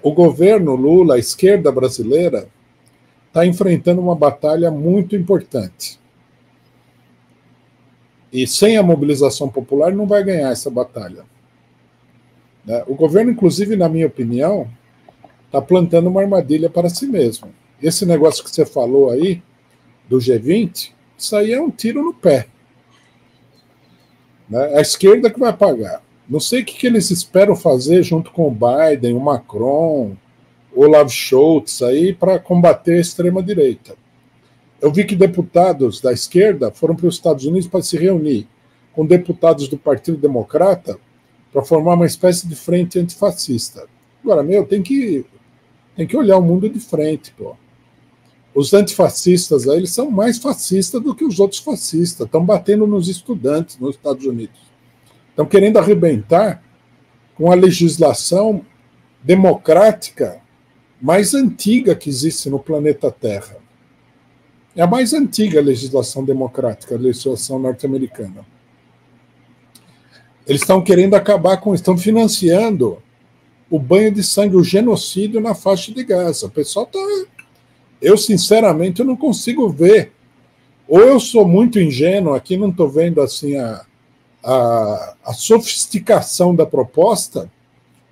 O governo Lula, a esquerda brasileira, está enfrentando uma batalha muito importante. E sem a mobilização popular não vai ganhar essa batalha. Né? O governo, inclusive, na minha opinião, está plantando uma armadilha para si mesmo. Esse negócio que você falou aí, do G20, isso aí é um tiro no pé. Né? A esquerda que vai pagar. Não sei o que eles esperam fazer junto com o Biden, o Macron, o Olaf Scholz aí para combater a extrema-direita. Eu vi que deputados da esquerda foram para os Estados Unidos para se reunir com deputados do Partido Democrata para formar uma espécie de frente antifascista. Agora, tem que olhar o mundo de frente, pô. Os antifascistas aí, eles são mais fascistas do que os outros fascistas. Estão batendo nos estudantes nos Estados Unidos. Estão querendo arrebentar com a legislação democrática mais antiga que existe no planeta Terra. É a mais antiga legislação democrática, a legislação norte-americana. Eles estão querendo acabar com... Estão financiando o banho de sangue, o genocídio na faixa de Gaza. O pessoal está... Eu, sinceramente, eu não consigo ver. Ou eu sou muito ingênuo, aqui não estou vendo assim a sofisticação da proposta,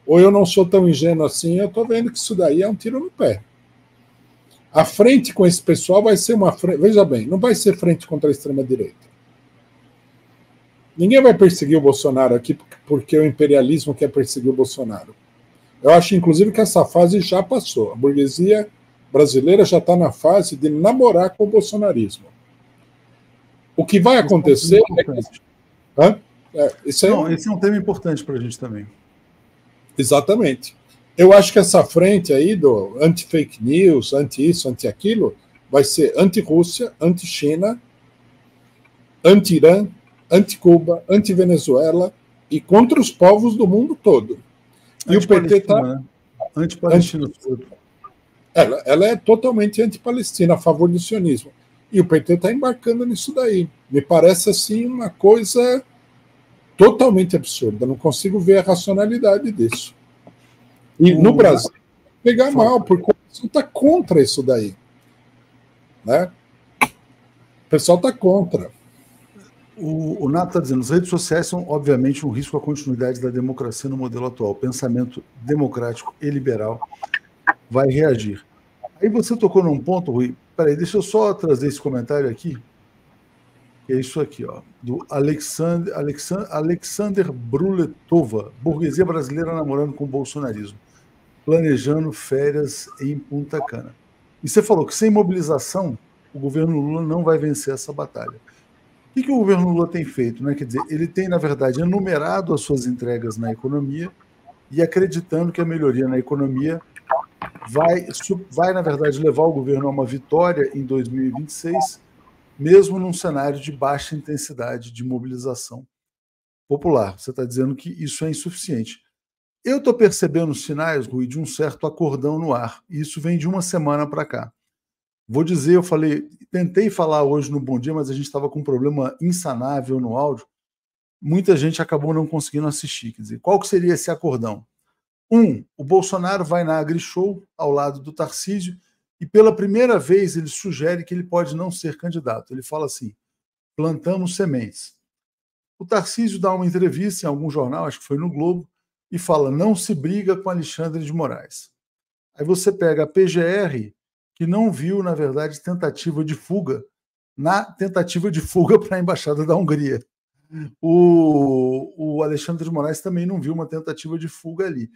ou eu não sou tão ingênuo assim, eu estou vendo que isso daí é um tiro no pé. A frente com esse pessoal vai ser uma frente... Veja bem, não vai ser frente contra a extrema-direita. Ninguém vai perseguir o Bolsonaro aqui porque o imperialismo quer perseguir o Bolsonaro. Eu acho, inclusive, que essa fase já passou. A burguesia brasileira já está na fase de namorar com o bolsonarismo. O que vai acontecer é que... esse é um tema importante para a gente também. Exatamente. Eu acho que essa frente aí do anti-fake news, anti-isso, anti-aquilo, vai ser anti-Rússia, anti-China, anti-Irã, anti-Cuba, anti-Venezuela e contra os povos do mundo todo. E o PT está... Né? Anti-Palestina. Ela é totalmente anti-Palestina, a favor do sionismo. E o PT está embarcando nisso daí. Me parece, assim, uma coisa totalmente absurda. Não consigo ver a racionalidade disso. E no Brasil, pegar mal, porque o pessoal está contra isso daí. Né? O pessoal está contra. O Nato está dizendo, as redes sociais são, obviamente, um risco à continuidade da democracia no modelo atual. O pensamento democrático e liberal vai reagir. Aí você tocou num ponto, Rui. Peraí, deixa eu só trazer esse comentário aqui. É isso aqui, ó, do Alexander Bruletova, burguesia brasileira namorando com o bolsonarismo, planejando férias em Punta Cana. E você falou que sem mobilização, o governo Lula não vai vencer essa batalha. O que o governo Lula tem feito? Né? Quer dizer, ele tem, na verdade, enumerado as suas entregas na economia e acreditando que a melhoria na economia vai, na verdade, levar o governo a uma vitória em 2026, mesmo num cenário de baixa intensidade de mobilização popular. Você está dizendo que isso é insuficiente. Eu estou percebendo sinais, Rui, de um certo acordão no ar. E isso vem de uma semana para cá. Vou dizer, eu tentei falar hoje no Bom Dia, mas a gente estava com um problema insanável no áudio. Muita gente acabou não conseguindo assistir. Quer dizer, qual que seria esse acordão? O Bolsonaro vai na AgriShow, ao lado do Tarcísio, e pela primeira vez ele sugere que ele pode não ser candidato. Ele fala assim, plantamos sementes. O Tarcísio dá uma entrevista em algum jornal, acho que foi no Globo, e fala, não se briga com Alexandre de Moraes. Aí você pega a PGR, que não viu, na verdade, tentativa de fuga para a Embaixada da Hungria. O Alexandre de Moraes também não viu uma tentativa de fuga ali.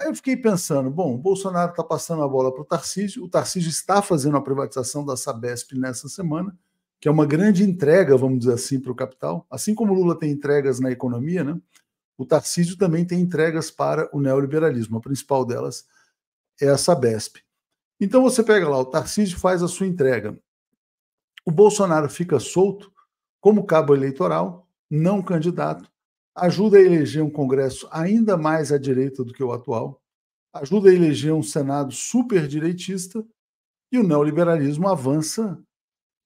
Aí eu fiquei pensando, bom, o Bolsonaro está passando a bola para o Tarcísio está fazendo a privatização da Sabesp nessa semana, que é uma grande entrega, vamos dizer assim, para o capital. Assim como o Lula tem entregas na economia, né? O Tarcísio também tem entregas para o neoliberalismo. A principal delas é a Sabesp. Então você pega lá, o Tarcísio faz a sua entrega. O Bolsonaro fica solto como cabo eleitoral, não candidato, ajuda a eleger um Congresso ainda mais à direita do que o atual, ajuda a eleger um Senado superdireitista e o neoliberalismo avança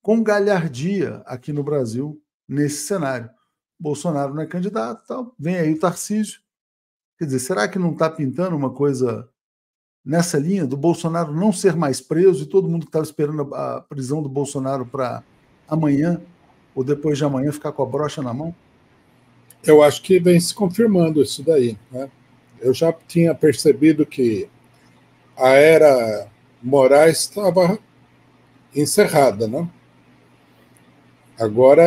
com galhardia aqui no Brasil nesse cenário. Bolsonaro não é candidato, tal. Vem aí o Tarcísio. Quer dizer, será que não está pintando uma coisa nessa linha do Bolsonaro não ser mais preso e todo mundo que estava esperando a prisão do Bolsonaro para amanhã ou depois de amanhã ficar com a brocha na mão? Eu acho que vem se confirmando isso daí. Né? Eu já tinha percebido que a era Moraes estava encerrada, né? Agora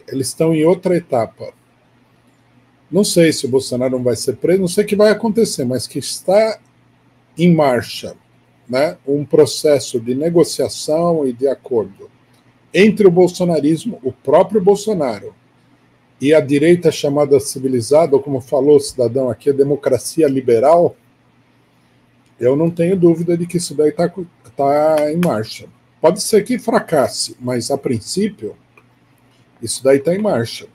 eles estão em outra etapa. Não sei se o Bolsonaro não vai ser preso, não sei o que vai acontecer, mas que está em marcha, né, um processo de negociação e de acordo entre o bolsonarismo, o próprio Bolsonaro, e a direita chamada civilizada, ou como falou o cidadão aqui, a democracia liberal, eu não tenho dúvida de que isso daí está em marcha. Pode ser que fracasse, mas a princípio, isso daí está em marcha.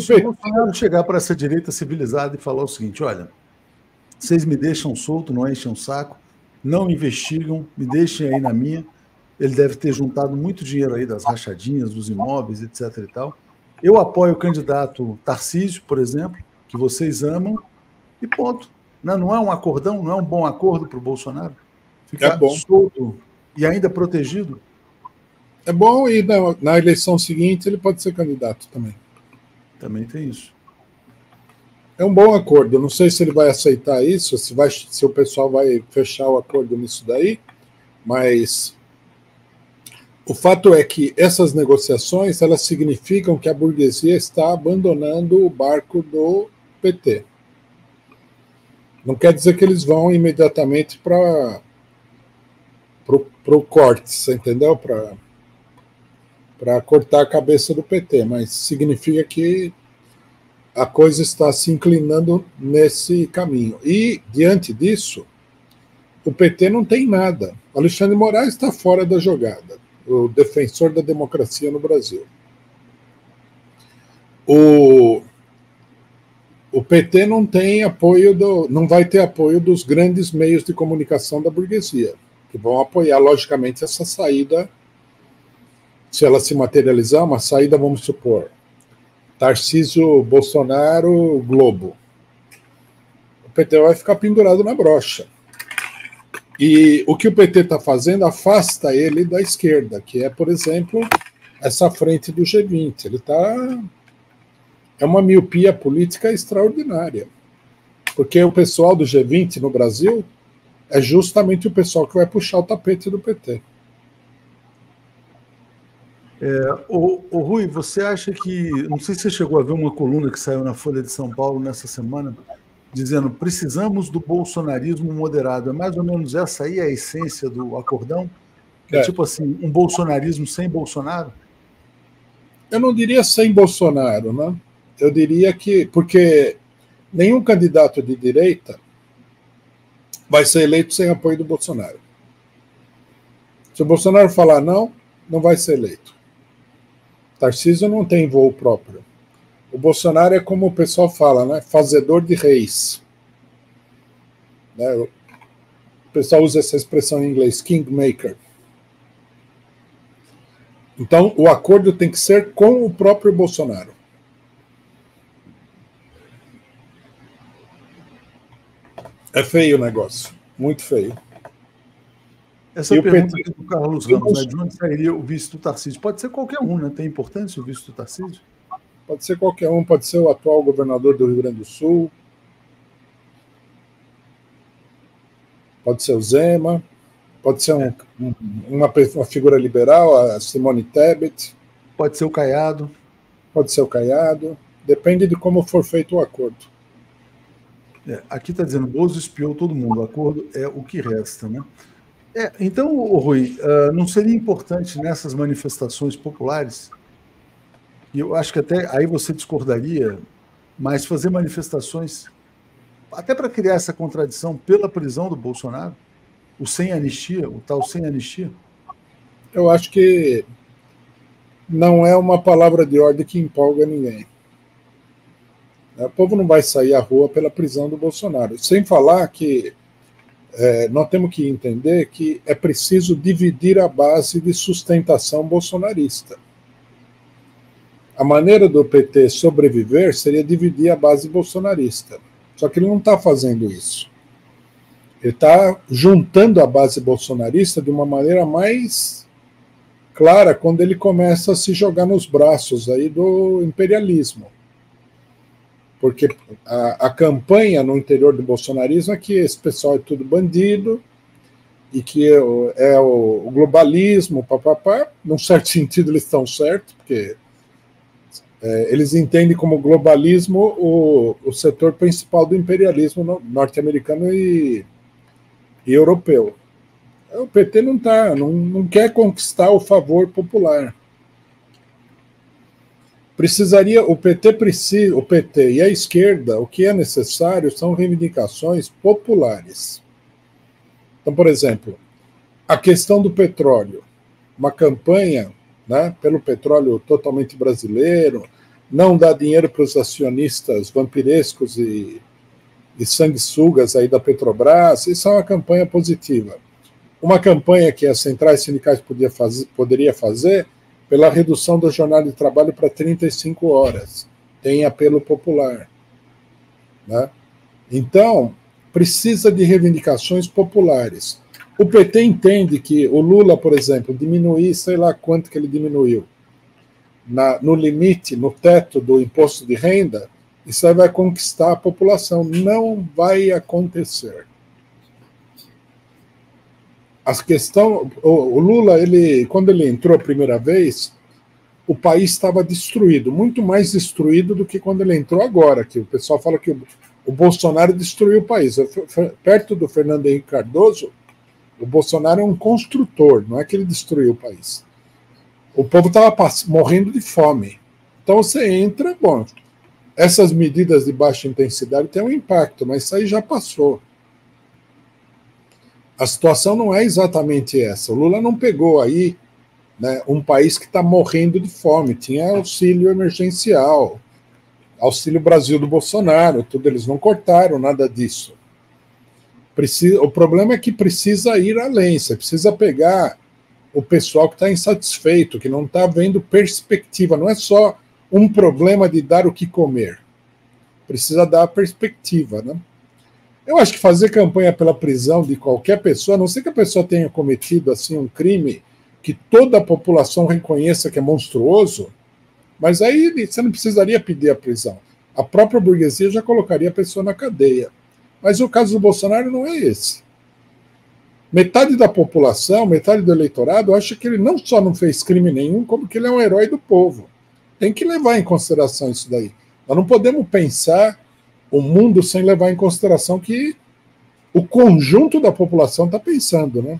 Se o Bolsonaro chegar para essa direita civilizada e falar o seguinte, olha, vocês me deixam solto, não enchem o saco, não investigam, me deixem aí na minha. Ele deve ter juntado muito dinheiro aí das rachadinhas, dos imóveis, etc. e tal. Eu apoio o candidato Tarcísio, por exemplo, que vocês amam, e ponto. Não é um acordão, não é um bom acordo para o Bolsonaro? Ficar solto e ainda protegido? É bom, e na eleição seguinte ele pode ser candidato também. Também tem isso. É um bom acordo. Não sei se ele vai aceitar isso, se o pessoal vai fechar o acordo nisso daí, mas O fato é que essas negociações, elas significam que a burguesia está abandonando o barco do PT. Não quer dizer que eles vão imediatamente para o corte, você entendeu? Para cortar a cabeça do PT, mas significa que a coisa está se inclinando nesse caminho. E, diante disso, o PT não tem nada. Alexandre de Moraes está fora da jogada, o defensor da democracia no Brasil. O PT não tem apoio, não vai ter apoio dos grandes meios de comunicação da burguesia, que vão apoiar, logicamente, essa saída, se ela se materializar, uma saída, vamos supor, Tarcísio, Bolsonaro, Globo. O PT vai ficar pendurado na brocha. E o que o PT está fazendo afasta ele da esquerda, que é, por exemplo, essa frente do G20. Ele está... É uma miopia política extraordinária. Porque o pessoal do G20 no Brasil é justamente o pessoal que vai puxar o tapete do PT. Rui, você acha que... Não sei se você chegou a ver uma coluna que saiu na Folha de São Paulo nessa semana, dizendo: precisamos do bolsonarismo moderado. É mais ou menos essa aí a essência do acordão? Tipo assim, um bolsonarismo sem Bolsonaro? Eu não diria sem Bolsonaro, né? Eu diria que... Porque nenhum candidato de direita vai ser eleito sem apoio do Bolsonaro. Se o Bolsonaro falar não, não vai ser eleito. Tarcísio não tem voo próprio. O Bolsonaro é, como o pessoal fala, né? Fazedor de reis. Né? O pessoal usa essa expressão em inglês, kingmaker. Então, o acordo tem que ser com o próprio Bolsonaro. É feio o negócio, muito feio. Essa pergunta aqui do Carlos Ramos, né? De onde sairia o vice do Tarcísio? Pode ser qualquer um, né? Tem importância o vice do Tarcísio? Pode ser qualquer um, pode ser o atual governador do Rio Grande do Sul, pode ser o Zema, pode ser uma figura liberal, a Simone Tebet. Pode ser o Caiado. Pode ser o Caiado. Depende de como for feito o acordo. Aqui está dizendo: Bozo espiou todo mundo. O acordo é o que resta, né? Então, Rui, não seria importante nessas manifestações populares, e eu acho que até aí você discordaria, mas fazer manifestações até para criar essa contradição pela prisão do Bolsonaro, o sem anistia, o tal sem anistia? Eu acho que não é uma palavra de ordem que empolga ninguém. O povo não vai sair à rua pela prisão do Bolsonaro. Sem falar que nós temos que entender que é preciso dividir a base de sustentação bolsonarista. A maneira do PT sobreviver seria dividir a base bolsonarista. Só que ele não está fazendo isso. Ele está juntando a base bolsonarista de uma maneira mais clara quando ele começa a se jogar nos braços aí do imperialismo. Porque a campanha no interior do bolsonarismo é que esse pessoal é tudo bandido e que é o globalismo, papapá. Num certo sentido eles estão certos, porque eles entendem como globalismo o setor principal do imperialismo norte-americano e europeu. O PT não quer conquistar o favor popular. O PT e a esquerda, o que é necessário são reivindicações populares. Então, por exemplo, a questão do petróleo, uma campanha, né, pelo petróleo totalmente brasileiro, não dar dinheiro para os acionistas vampirescos e sanguessugas aí da Petrobras, isso é uma campanha positiva. Uma campanha que as centrais sindicais poderia fazer pela redução da jornada de trabalho para 35 horas. Tem apelo popular. Né? Então, precisa de reivindicações populares. O PT entende que o Lula, por exemplo, diminuir, sei lá quanto que ele diminuiu, no limite, no teto do imposto de renda, isso aí vai conquistar a população. Não vai acontecer. A questão, o Lula, quando ele entrou a primeira vez, o país estava destruído, muito mais destruído do que quando ele entrou agora, que o pessoal fala que o Bolsonaro destruiu o país. Perto do Fernando Henrique Cardoso, o Bolsonaro é um construtor, não é que ele destruiu o país. O povo estava morrendo de fome. Então você entra, bom, essas medidas de baixa intensidade têm um impacto, mas isso aí já passou. A situação não é exatamente essa. O Lula não pegou aí, né, um país que está morrendo de fome. Tinha auxílio emergencial, Auxílio Brasil do Bolsonaro, tudo, eles não cortaram nada disso. O problema é que precisa ir além, você precisa pegar o pessoal que está insatisfeito, que não está vendo perspectiva. Não é só um problema de dar o que comer. Precisa dar perspectiva, né? Eu acho que fazer campanha pela prisão de qualquer pessoa, a não ser que a pessoa tenha cometido assim um crime que toda a população reconheça que é monstruoso, mas aí você não precisaria pedir a prisão. A própria burguesia já colocaria a pessoa na cadeia. Mas o caso do Bolsonaro não é esse. Metade da população, metade do eleitorado, acha que ele não só não fez crime nenhum, como que ele é um herói do povo. Tem que levar em consideração isso daí. Nós não podemos pensar o mundo sem levar em consideração que o conjunto da população está pensando, né?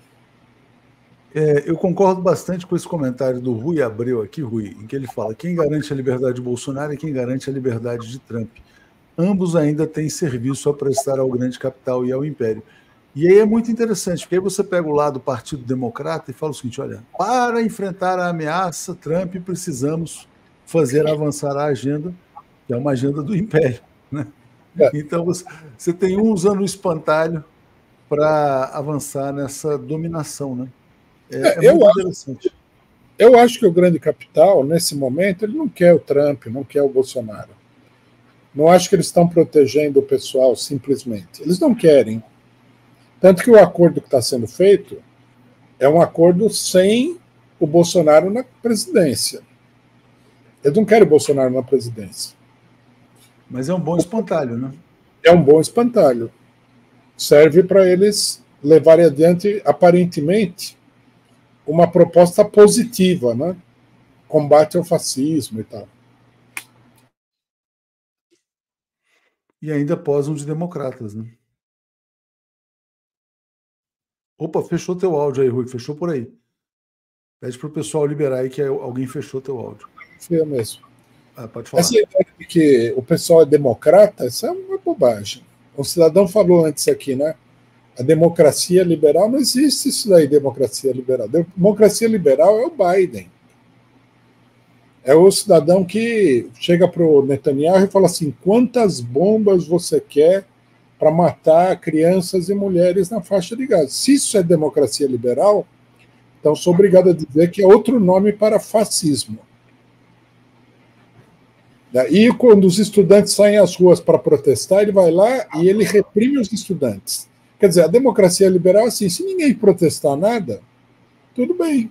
Eu concordo bastante com esse comentário do Rui Abreu aqui, Rui, em que ele fala: quem garante a liberdade de Bolsonaro e quem garante a liberdade de Trump. Ambos ainda têm serviço a prestar ao grande capital e ao império. E aí é muito interessante, porque aí você pega o lado do Partido Democrata e fala o seguinte: olha, para enfrentar a ameaça, Trump, precisamos fazer avançar a agenda, que é uma agenda do império, né? Então você tem um usando o espantalho para avançar nessa dominação, né? É muito interessante. Eu acho que o grande capital, nesse momento, ele não quer o Trump, não quer o Bolsonaro. Não acho que eles estão protegendo o pessoal simplesmente. Eles não querem. Tanto que o acordo que está sendo feito é um acordo sem o Bolsonaro na presidência. Eles não querem o Bolsonaro na presidência. Mas é um bom espantalho, né? É um bom espantalho. Serve para eles levarem adiante, aparentemente, uma proposta positiva, né? Combate ao fascismo e tal. E ainda posam de democratas, né? Opa, fechou teu áudio aí, Rui. Fechou por aí. Pede para o pessoal liberar aí que alguém fechou teu áudio. Foi mesmo. Pode falar. Essa ideia de que o pessoal é democrata, isso é uma bobagem. O cidadão falou antes aqui, né? A democracia liberal, não existe isso daí, democracia liberal. Democracia liberal é o Biden. É o cidadão que chega para o Netanyahu e fala assim: quantas bombas você quer para matar crianças e mulheres na faixa de Gaza? Se isso é democracia liberal, então sou obrigado a dizer que é outro nome para fascismo. E quando os estudantes saem às ruas para protestar, ele vai lá e ele reprime os estudantes. Quer dizer, a democracia liberal é assim: se ninguém protestar nada, tudo bem.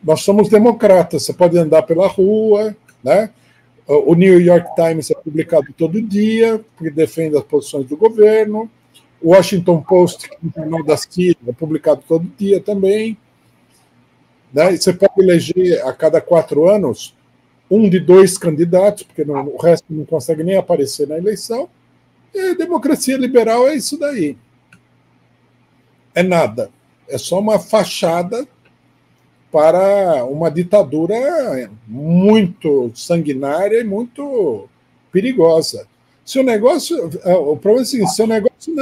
Nós somos democratas, você pode andar pela rua, né? O New York Times é publicado todo dia, porque defende as posições do governo. O Washington Post, que é um jornal da Síria, é publicado todo dia também. Né? E você pode eleger a cada 4 anos um de 2 candidatos, porque o resto não consegue nem aparecer na eleição. E a democracia liberal é isso daí. É nada. É só uma fachada para uma ditadura muito sanguinária e muito perigosa. Se o negócio, o problema é o seguinte: se o negócio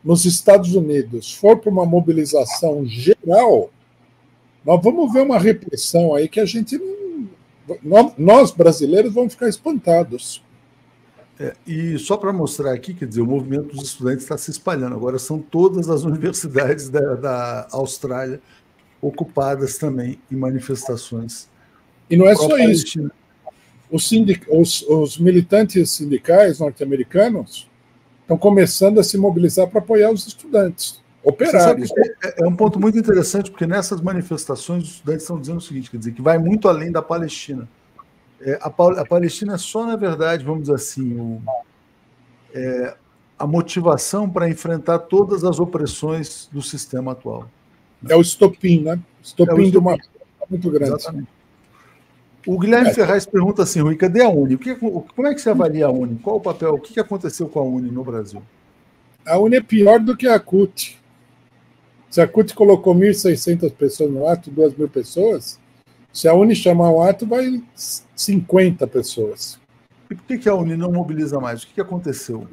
nos Estados Unidos for para uma mobilização geral, nós vamos ver uma repressão aí que a gente não, nós brasileiros vamos ficar espantados. E só para mostrar aqui, quer dizer, o movimento dos estudantes está se espalhando. Agora são todas as universidades da Austrália ocupadas também em manifestações. E não é só isso. Os militantes sindicais norte-americanos estão começando a se mobilizar para apoiar os estudantes, operários. É um ponto muito interessante, porque nessas manifestações os estudantes estão dizendo o seguinte, quer dizer, que vai muito além da Palestina. A Palestina é só, na verdade, vamos dizer assim, a motivação para enfrentar todas as opressões do sistema atual. É o estopim, né? Estopim de uma muito grande. Exatamente. O Guilherme Ferraz pergunta assim, Rui, cadê a Uni? Como é que você avalia a Uni? Qual o papel? O que aconteceu com a Uni no Brasil? A Uni é pior do que a CUT. Se a CUT colocou 1.600 pessoas no ato, 2.000 pessoas, se a Uni chamar o ato, vai 50 pessoas. E por que a Uni não mobiliza mais? O que aconteceu?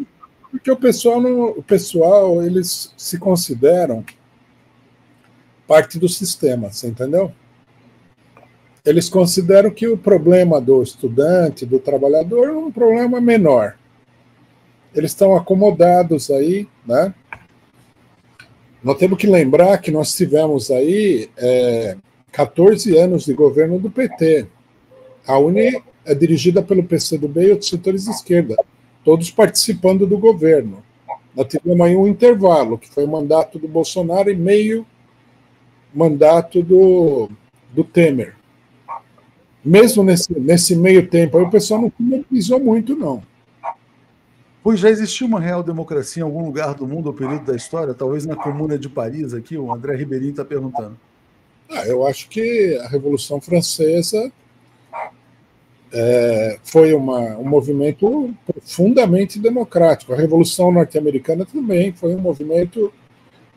Porque o pessoal eles se consideram parte do sistema, você entendeu? Eles consideram que o problema do estudante, do trabalhador, é um problema menor. Eles estão acomodados aí, né? Nós temos que lembrar que nós tivemos aí 14 anos de governo do PT. A Uni é dirigida pelo PCdoB e outros setores de esquerda, todos participando do governo. Nós tivemos aí um intervalo, que foi o mandato do Bolsonaro e meio mandato do Temer. Mesmo nesse meio tempo, aí o pessoal não mobilizou muito, não. Pois já existiu uma real democracia em algum lugar do mundo ou período da história? Talvez na Comuna de Paris, aqui, o André Ribeirinho está perguntando. Eu acho que a Revolução Francesa foi um movimento profundamente democrático. A Revolução Norte-Americana também foi um movimento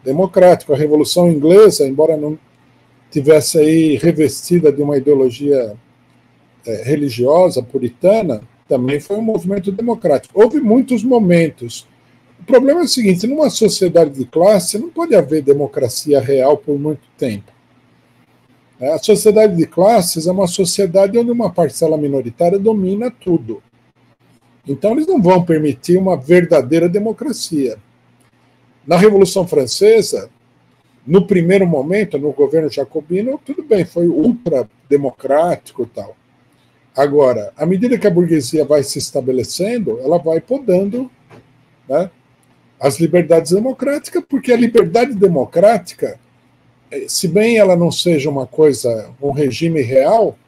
democrático. A Revolução Inglesa, embora não tivesse aí revestida de uma ideologia religiosa, puritana, também foi um movimento democrático. Houve muitos momentos. O problema é o seguinte, numa sociedade de classe, não pode haver democracia real por muito tempo. A sociedade de classes é uma sociedade onde uma parcela minoritária domina tudo. Então, eles não vão permitir uma verdadeira democracia. Na Revolução Francesa, no primeiro momento, no governo jacobino, tudo bem, foi ultra-democrático e tal. Agora, à medida que a burguesia vai se estabelecendo, ela vai podando, né, as liberdades democráticas, porque a liberdade democrática, se bem ela não seja uma coisa, um regime real,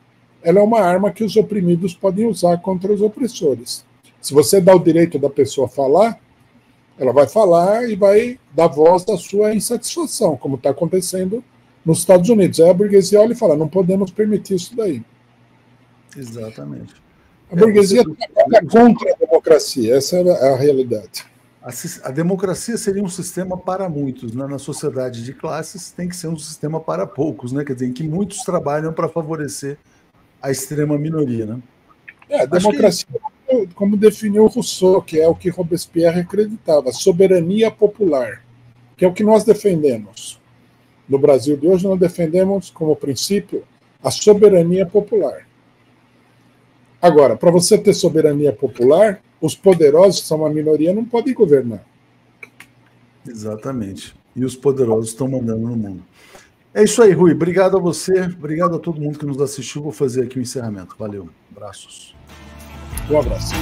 ela é uma arma que os oprimidos podem usar contra os opressores. Se você dá o direito da pessoa falar, ela vai falar e vai dar voz da sua insatisfação, como está acontecendo nos Estados Unidos. Aí a burguesia olha e fala, não podemos permitir isso daí. Exatamente. A burguesia trabalha contra a democracia, essa é a realidade. A democracia seria um sistema para muitos, né? Na sociedade de classes tem que ser um sistema para poucos, né? Quer dizer, em que muitos trabalham para favorecer a extrema minoria, né? A democracia, como definiu Rousseau, que é o que Robespierre acreditava, soberania popular, que é o que nós defendemos. No Brasil de hoje, nós defendemos como princípio a soberania popular. Agora, para você ter soberania popular, os poderosos, que são uma minoria, não podem governar. Exatamente. E os poderosos estão mandando no mundo. É isso aí, Rui. Obrigado a você, obrigado a todo mundo que nos assistiu. Vou fazer aqui o encerramento. Valeu. Abraços. Um abraço.